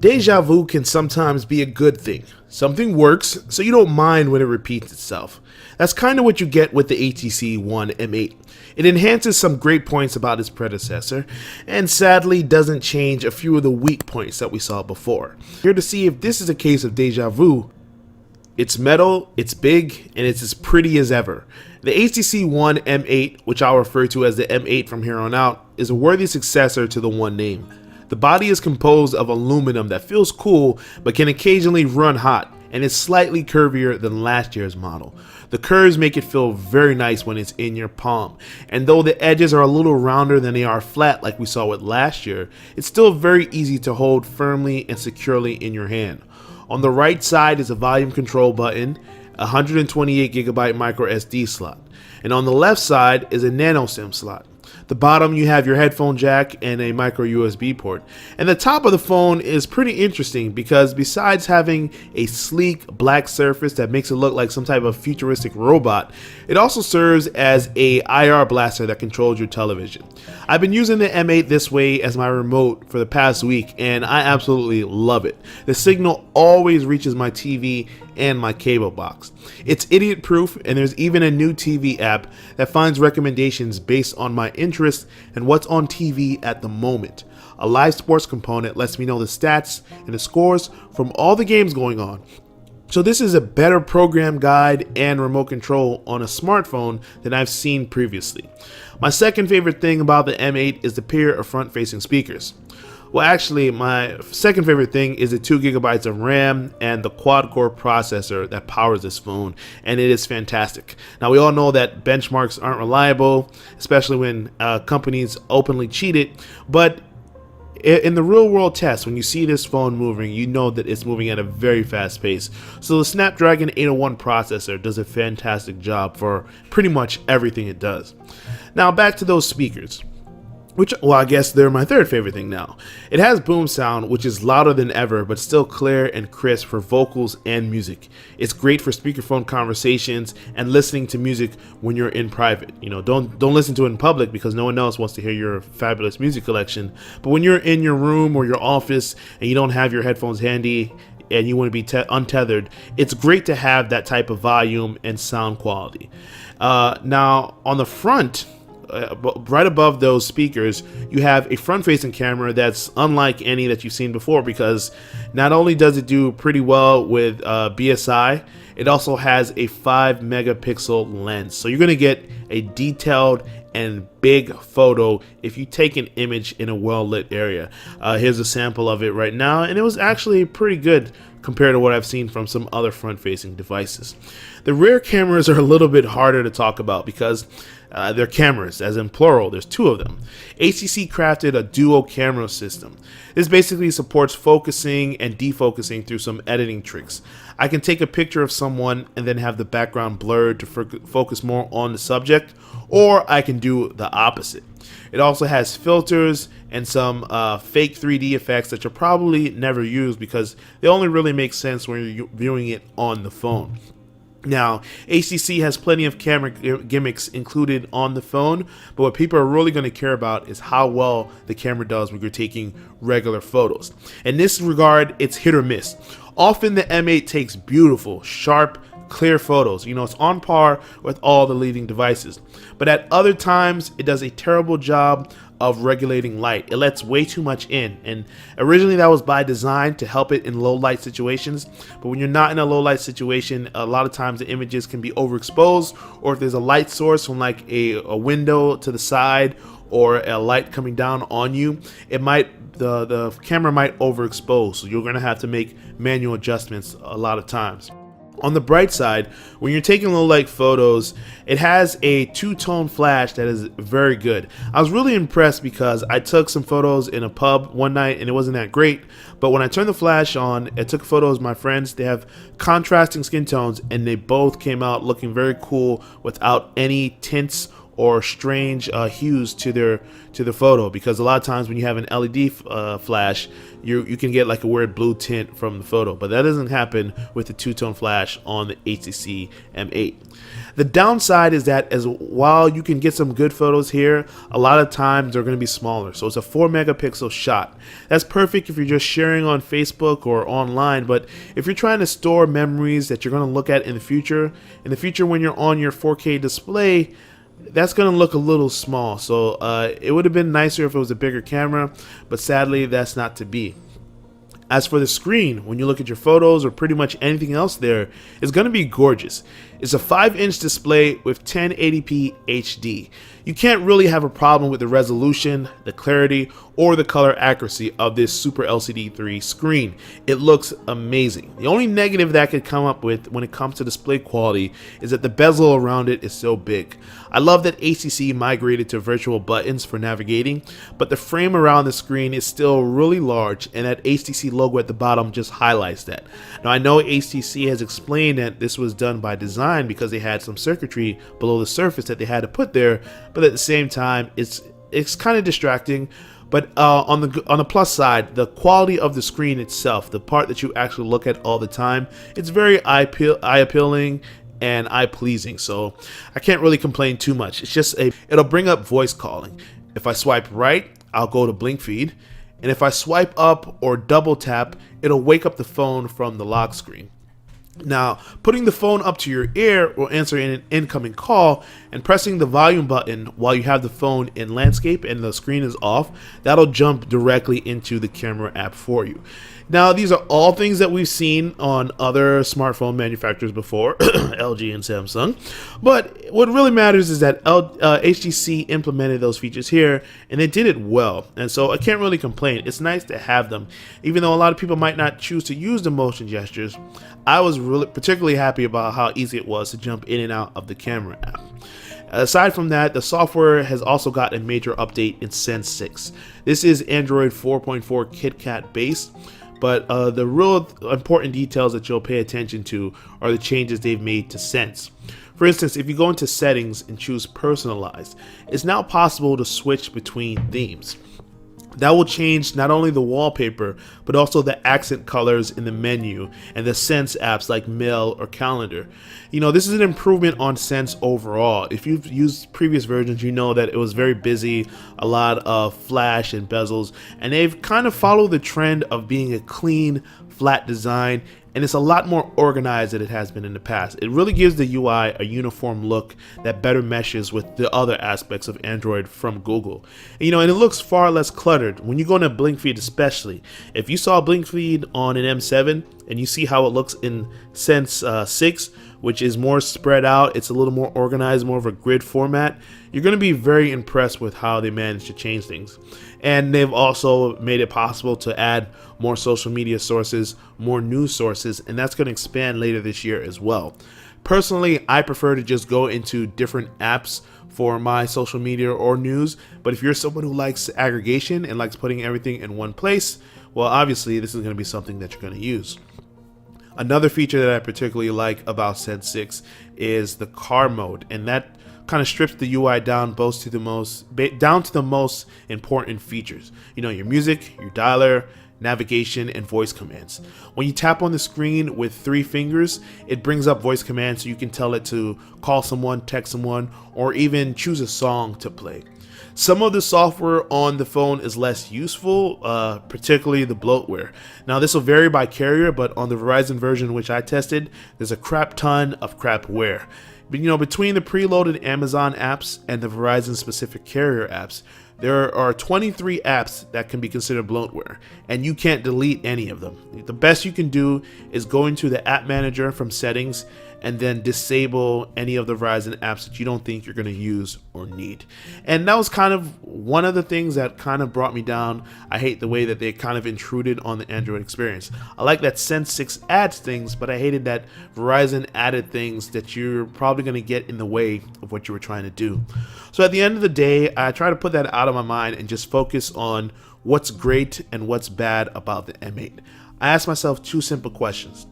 Deja vu can sometimes be a good thing. Something works, so you don't mind when it repeats itself. That's kind of what you get with the HTC One M8. It enhances some great points about its predecessor, and sadly doesn't change a few of the weak points that we saw before. Here to see if this is a case of deja vu. It's metal, it's big, and it's as pretty as ever. The HTC One M8, which I'll refer to as the M8 from here on out, is a worthy successor to the One name. The body is composed of aluminum that feels cool but can occasionally run hot, and is slightly curvier than last year's model. The curves make it feel very nice when it's in your palm, and though the edges are a little rounder than they are flat like we saw with last year, it's still very easy to hold firmly and securely in your hand. On the right side is a volume control button, a 128GB micro SD slot, and on the left side is a nano SIM slot. The bottom you have your headphone jack and a micro USB port. And the top of the phone is pretty interesting because besides having a sleek black surface that makes it look like some type of futuristic robot, it also serves as a IR blaster that controls your television. I've been using the M8 this way as my remote for the past week and I absolutely love it. The signal always reaches my TV and my cable box. It's idiot proof, and there's even a new TV app that finds recommendations based on my interest and what's on TV at the moment. A live sports component lets me know the stats and the scores from all the games going on. So this is a better program guide and remote control on a smartphone than I've seen previously. My second favorite thing about the M8 is the pair of front-facing speakers. Well, actually, my second favorite thing is the 2GB of RAM and the quad-core processor that powers this phone, and it is fantastic. Now, we all know that benchmarks aren't reliable, especially when companies openly cheat it, but in the real-world test, when you see this phone moving, you know that it's moving at a very fast pace. So the Snapdragon 801 processor does a fantastic job for pretty much everything it does. Now, back to those speakers. Well, I guess they're my third favorite thing now. It has boom sound, which is louder than ever, but still clear and crisp for vocals and music. It's great for speakerphone conversations and listening to music when you're in private. You know, don't listen to it in public because no one else wants to hear your fabulous music collection. But when you're in your room or your office and you don't have your headphones handy and you want to be untethered, it's great to have that type of volume and sound quality. Now, on the front, right above those speakers, you have a front-facing camera that's unlike any that you've seen before because not only does it do pretty well with BSI, it also has a 5-megapixel lens. So you're going to get a detailed and big photo if you take an image in a well-lit area. Here's a sample of it right now, and it was actually pretty good compared to what I've seen from some other front-facing devices. The rear cameras are a little bit harder to talk about because they're cameras, as in plural. There's two of them. HTC crafted a dual camera system. This basically supports focusing and defocusing through some editing tricks. I can take a picture of someone and then have the background blurred to focus more on the subject, or I can do the opposite. It also has filters and some fake 3D effects that you'll probably never use because they only really make sense when you're viewing it on the phone. Now, HTC has plenty of camera gimmicks included on the phone, but what people are really going to care about is how well the camera does when you're taking regular photos. In this regard, it's hit or miss. Often the M8 takes beautiful, sharp, clear photos. You know, it's on par with all the leading devices. But at other times, it does a terrible job of regulating light. It lets way too much in, and originally that was by design to help it in low light situations, but when you're not in a low light situation, a lot of times the images can be overexposed, or if there's a light source from like a window to the side or a light coming down on you, it might the camera might overexpose, so you're going to have to make manual adjustments a lot of times. On the bright side, when you're taking low light photos, it has a two-tone flash that is very good. I was really impressed because I took some photos in a pub one night and it wasn't that great, but when I turned the flash on, I took photos of my friends. They have contrasting skin tones and they both came out looking very cool without any tints or strange hues to the photo, because a lot of times when you have an LED flash, you can get like a weird blue tint from the photo, but that doesn't happen with the two-tone flash on the HTC M8. The downside is that as while you can get some good photos here, a lot of times they're going to be smaller. So it's a 4 megapixel shot. That's perfect if you're just sharing on Facebook or online, but if you're trying to store memories that you're going to look at in the future when you're on your 4K display, that's going to look a little small. So it would have been nicer if it was a bigger camera, but sadly that's not to be. As for the screen, when you look at your photos or pretty much anything else there, it's going to be gorgeous. It's a 5-inch display with 1080p HD. You can't really have a problem with the resolution, the clarity, or the color accuracy of this Super LCD 3 screen. It looks amazing. The only negative that I could come up with when it comes to display quality is that the bezel around it is so big. I love that HTC migrated to virtual buttons for navigating, but the frame around the screen is still really large, and that HTC logo at the bottom just highlights that. Now I know HTC has explained that this was done by design because they had some circuitry below the surface that they had to put there, but at the same time it's kind of distracting. But on the plus side, the quality of the screen itself, the part that you actually look at all the time, it's very eye appealing and eye pleasing. So I can't really complain too much. It's just it'll bring up voice calling. If I swipe right, I'll go to blink feed, and if I swipe up or double tap, it'll wake up the phone from the lock screen. Now, putting the phone up to your ear will answer an incoming call, and pressing the volume button while you have the phone in landscape and the screen is off, that'll jump directly into the camera app for you. Now, these are all things that we've seen on other smartphone manufacturers before, LG and Samsung. But what really matters is that HTC implemented those features here, and they did it well. And so I can't really complain. It's nice to have them. Even though a lot of people might not choose to use the motion gestures, I was really particularly happy about how easy it was to jump in and out of the camera app. Aside from that, the software has also got a major update in Sense 6. This is Android 4.4 KitKat based, but the real important details that you'll pay attention to are the changes they've made to Sense. For instance, if you go into settings and choose personalized, it's now possible to switch between themes. That will change not only the wallpaper, but also the accent colors in the menu and the Sense apps like Mail or Calendar. You know, this is an improvement on Sense overall. If you've used previous versions, you know that it was very busy, a lot of flash and bezels, and they've kind of followed the trend of being a clean, flat design, and it's a lot more organized than it has been in the past. It really gives the UI a uniform look that better meshes with the other aspects of Android from Google. And it looks far less cluttered. When you go into Blink Feed especially, if you saw Blink Feed on an M7 and you see how it looks in Sense 6, which is more spread out, it's a little more organized, more of a grid format, you're going to be very impressed with how they managed to change things. And they've also made it possible to add more social media sources, more news sources, and that's going to expand later this year as well. Personally, I prefer to just go into different apps for my social media or news, but if you're someone who likes aggregation and likes putting everything in one place, well, obviously this is going to be something that you're going to use. Another feature that I particularly like about Sense 6 is the car mode, and that kind of strips the UI down to the most important features. Your music, your dialer, navigation, and voice commands. When you tap on the screen with 3 fingers, it brings up voice commands so you can tell it to call someone, text someone, or even choose a song to play. Some of the software on the phone is less useful, particularly the bloatware. Now this will vary by carrier, but on the Verizon version which I tested, there's a crap ton of crapware. But between the preloaded Amazon apps and the Verizon specific carrier apps, there are 23 apps that can be considered bloatware, and you can't delete any of them. The best you can do is go into the app manager from settings and then disable any of the Verizon apps that you don't think you're going to use or need. And that was kind of one of the things that kind of brought me down. I hate the way that they kind of intruded on the Android experience. I like that Sense 6 adds things, but I hated that Verizon added things that you're probably going to get in the way of what you were trying to do. So at the end of the day, I try to put that out of my mind and just focus on what's great and what's bad about the M8. I asked myself 2 simple questions.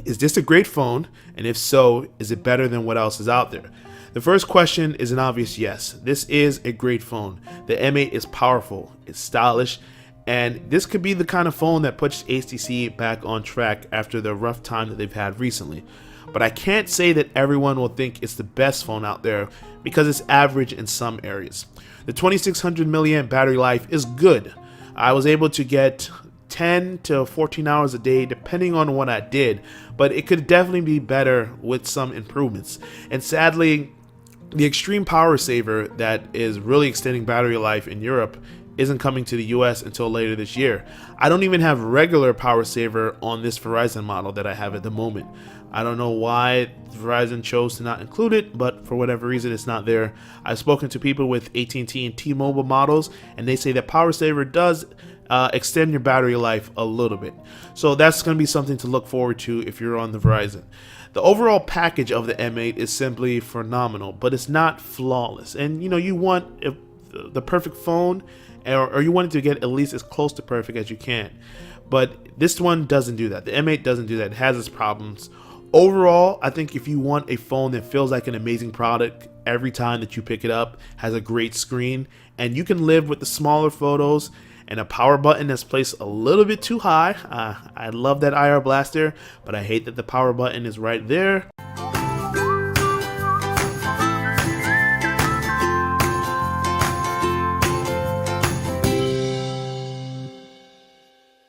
Is this a great phone? And if so, is it better than what else is out there? The first question is an obvious yes. This is a great phone. The M8 is powerful, it's stylish, and this could be the kind of phone that puts HTC back on track after the rough time that they've had recently. But I can't say that everyone will think it's the best phone out there because it's average in some areas. The 2600 milliamp battery life is good. I was able to get 10 to 14 hours a day depending on what I did, but it could definitely be better with some improvements. And sadly, the extreme power saver that is really extending battery life in Europe isn't coming to the US until later this year. I don't even have regular power saver on this Verizon model that I have at the moment. I don't know why Verizon chose to not include it, but for whatever reason it's not there. I've spoken to people with AT&T and T-Mobile models, and they say that power saver does extend your battery life a little bit. So that's going to be something to look forward to if you're on the Verizon. The overall package of the M8 is simply phenomenal, but it's not flawless. And you want the perfect phone, or you want it to get at least as close to perfect as you can. But this one doesn't do that. The M8 doesn't do that. It has its problems. Overall, I think if you want a phone that feels like an amazing product every time that you pick it up, has a great screen, and you can live with the smaller photos and a power button that's placed a little bit too high. I love that IR blaster, but I hate that the power button is right there.